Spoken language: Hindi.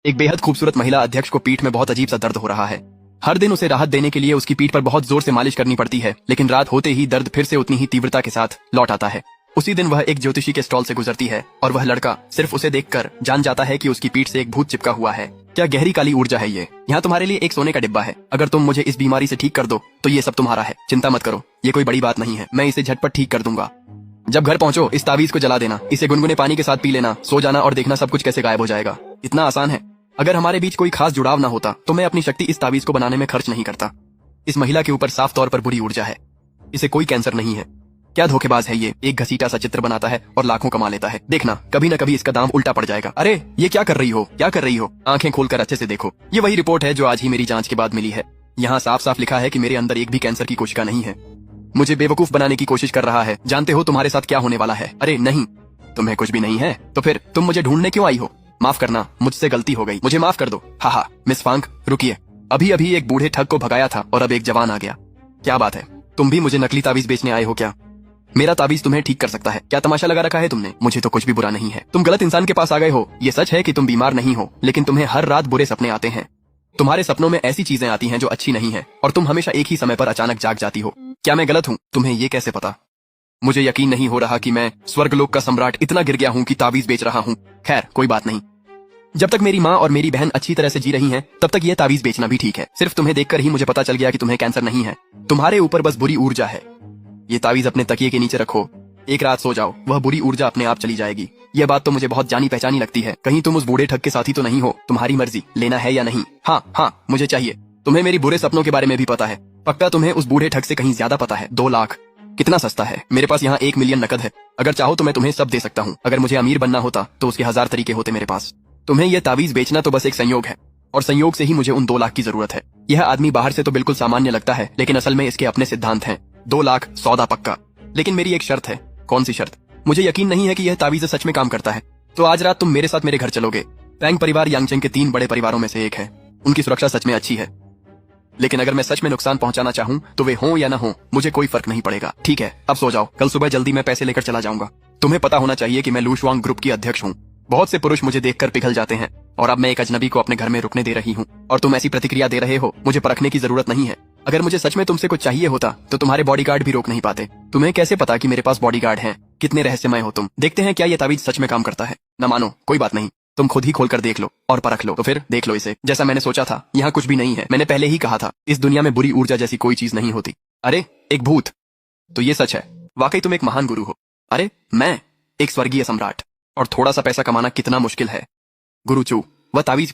एक बेहद खूबसूरत महिला अध्यक्ष को पीठ में बहुत अजीब सा दर्द हो रहा है। हर दिन उसे राहत देने के लिए उसकी पीठ पर बहुत जोर से मालिश करनी पड़ती है, लेकिन रात होते ही दर्द फिर से उतनी ही तीव्रता के साथ लौट आता है। उसी दिन वह एक ज्योतिषी के स्टॉल से गुजरती है और वह लड़का सिर्फ उसे देखकर जान जाता है कि उसकी पीठ से एक भूत चिपका हुआ है। क्या गहरी काली ऊर्जा है ये। यहाँ तुम्हारे लिए एक सोने का डिब्बा है। अगर तुम मुझे इस बीमारी से ठीक कर दो तो ये सब तुम्हारा है। चिंता मत करो, ये कोई बड़ी बात नहीं है, मैं इसे झटपट ठीक कर दूंगा। जब घर पहुंचो इस तावीज को जला देना, इसे गुनगुने पानी के साथ पी लेना, सो जाना और देखना सब कुछ कैसे गायब हो जाएगा। इतना आसान है। अगर हमारे बीच कोई खास जुड़ाव ना होता तो मैं अपनी शक्ति इस तावीज को बनाने में खर्च नहीं करता। इस महिला के ऊपर साफ तौर पर बुरी ऊर्जा है। इसे कोई कैंसर नहीं है। क्या धोखेबाज है ये। एक घसीटा सा चित्र बनाता है और लाखों कमा लेता है। देखना कभी न कभी इसका दाम उल्टा पड़ जाएगा। अरे ये क्या कर रही हो, क्या कर रही हो। आंखें खोलकर अच्छे से देखो। ये वही रिपोर्ट है जो आज ही मेरी जांच के बाद मिली है। यहाँ साफ साफ लिखा है कि मेरे अंदर एक भी कैंसर की कोशिका नहीं है। मुझे बेवकूफ बनाने की कोशिश कर रहा है। जानते हो तुम्हारे साथ क्या होने वाला है। अरे नहीं, तुम्हें कुछ भी नहीं है तो फिर तुम मुझे ढूंढने क्यों आई हो। माफ करना, मुझसे गलती हो गई, मुझे माफ कर दो। हा मिस फांक रुकिए, अभी अभी एक बूढ़े ठग को भगाया था और अब एक जवान आ गया। क्या बात है, तुम भी मुझे नकली तावीज बेचने आए हो क्या। मेरा तावीज तुम्हें ठीक कर सकता है। क्या तमाशा लगा रखा है तुमने। मुझे तो कुछ भी बुरा नहीं है। तुम गलत इंसान के पास आ गए हो। ये सच है कि तुम बीमार नहीं हो, लेकिन तुम्हें हर रात बुरे सपने आते हैं। तुम्हारे सपनों में ऐसी चीजें आती हैं जो अच्छी नहीं है और तुम हमेशा एक ही समय पर अचानक जाग जाती हो। क्या मैं गलत हूँ। तुम्हें ये कैसे पता। मुझे यकीन नहीं हो रहा कि मैं स्वर्गलोक का सम्राट इतना गिर गया हूँ कि तावीज बेच रहा हूँ। खैर कोई बात नहीं। जब तक मेरी माँ और मेरी बहन अच्छी तरह से जी रही हैं, तब तक ये तावीज बेचना भी ठीक है। सिर्फ तुम्हें देखकर ही मुझे पता चल गया कि तुम्हें कैंसर नहीं है। तुम्हारे ऊपर बस बुरी ऊर्जा है। ये तावीज अपने तकिए के नीचे रखो, एक रात सो जाओ, वह बुरी ऊर्जा अपने आप चली जाएगी। यह बात तो मुझे बहुत जानी पहचानी लगती है। कहीं तुम उस बूढ़े ठग के साथी तो नहीं हो। तुम्हारी मर्जी, लेना है या नहीं। हाँ मुझे चाहिए। तुम्हें मेरी बुरे सपनों के बारे में भी पता है। पक्का तुम्हें उस बूढ़े ठग से कहीं ज्यादा पता है। 2 लाख कितना सस्ता है। मेरे पास यहाँ 1 मिलियन नकद है। अगर चाहो तो मैं तुम्हें सब दे सकता हूँ। अगर मुझे अमीर बनना होता तो उसके 1000 तरीके होते मेरे पास। तुम्हें यह तावीज बेचना तो बस एक संयोग है और संयोग से ही मुझे उन 2 लाख की जरूरत है। यह आदमी बाहर से तो बिल्कुल सामान्य लगता है, लेकिन असल में इसके अपने सिद्धांत हैं। 2 लाख सौदा पक्का, लेकिन मेरी एक शर्त है। कौन सी शर्त। मुझे यकीन नहीं है कि यह तावीज सच में काम करता है। तो आज रात तुम मेरे साथ मेरे घर चलोगे। पैंग परिवार यांगचेंग के 3 बड़े परिवारों में से एक है। उनकी सुरक्षा सच में अच्छी है, लेकिन अगर मैं सच में नुकसान पहुंचाना चाहूं तो वे हों या ना हों, मुझे कोई फर्क नहीं पड़ेगा। ठीक है, अब सो जाओ। कल सुबह जल्दी मैं पैसे लेकर चला जाऊंगा। तुम्हें पता होना चाहिए कि मैं लूशवांग ग्रुप की अध्यक्ष हूँ। बहुत से पुरुष मुझे देखकर पिघल जाते हैं और अब मैं एक अजनबी को अपने घर में रुकने दे रही हूँ और तुम ऐसी प्रतिक्रिया दे रहे हो। मुझे परखने की जरूरत नहीं है। अगर मुझे सच में तुमसे कुछ चाहिए होता तो तुम्हारे बॉडीगार्ड भी रोक नहीं पाते। तुम्हें कैसे पता कि मेरे पास बॉडीगार्ड हैं। कितने रहस्यमय हो तुम। देखते हैं क्या ये तावीज सच में काम करता है। न मानो कोई बात नहीं, तुम खुद ही खोलकर देख लो और परख लो। तो फिर देख लो इसे। जैसा मैंने सोचा था, यहाँ कुछ भी नहीं है। मैंने पहले ही कहा था, इस दुनिया में बुरी ऊर्जा जैसी कोई चीज नहीं होती। अरे एक भूत, तो ये सच है। वाकई तुम एक महान गुरु हो। अरे मैं एक स्वर्गीय सम्राट, और थोड़ा सा पैसा कमाना कितना मुश्किल है। गुरुचू, वह तावीज